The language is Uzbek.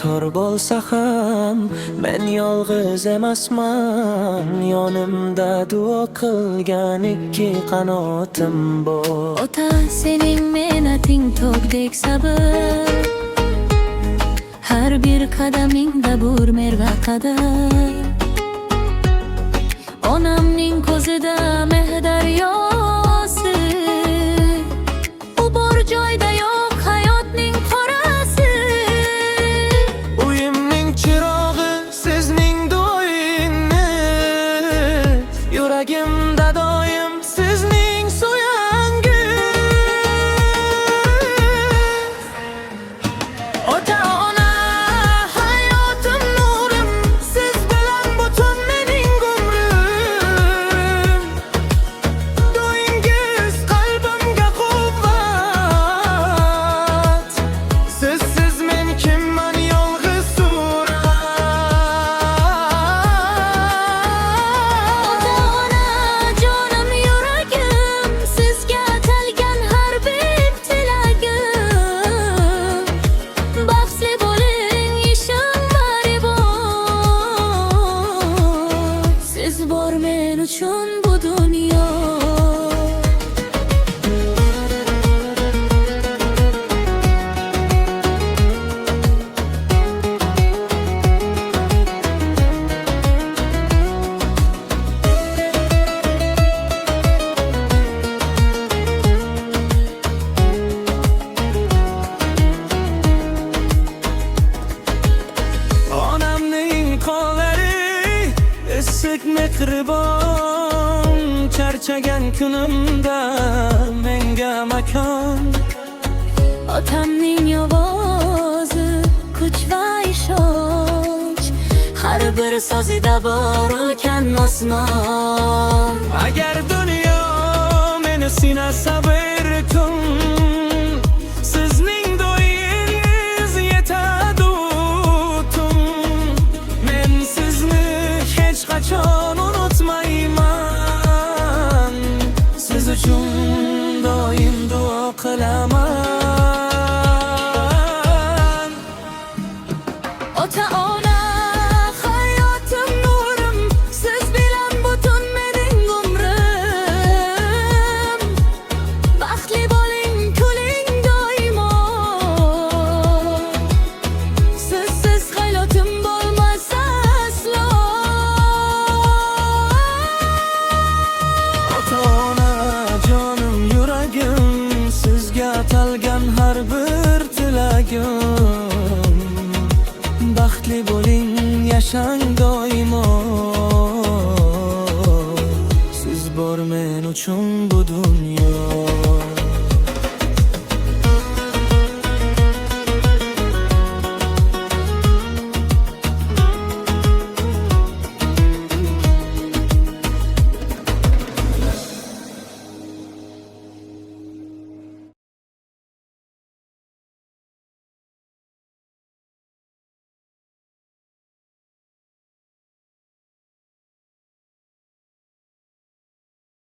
tor bo'lsa ham men yolg'iz emasman. Yonimda duo qilgan ikki qanotim bor. Ota sening me'nating tog'dek sabr, har bir qadamingda bur merva qadar. Onamning ko'zida mehr daryosi, u bor joyda yo'q hayotning qorasi. Uyimning chirog'i sizning duoyingiz, yuragimda doim sizning so'yangiz. Ota-ona hayotim nurim, siz bilan butun mening umrim. Duoyingiz qalbimga quvvat, sizsiz men kimman yolg'iz surat. Ota-ona jonim yuragim, sizga atalgan har bir tilagim. Baxtli bo'ling ishim baribor, siz bor men uchun bu dunyo. Onamning qo'llari issiq mehribon, charchagan kunimda menga makon. Otamning ovozi kuch va ishonch, har bir so'zida bor ekan osmon. Agar dunyo meni sinasa bir kun, sizning do'yingiz yetadi o'tum. Men sizni hech qachon unutmayman, siz uchun doim duo qilaman. Ota-ona hayotim nurim, siz bilan butun mening umrim. Baxtli bo'ling, kuling doimo, sizsiz hayotim bo'lmas aslo. Ota-ona jonim yuragim, sizga atalgan har bir tilagim. Baxtli bo'ling, yashang doimo, siz bor men uchun bu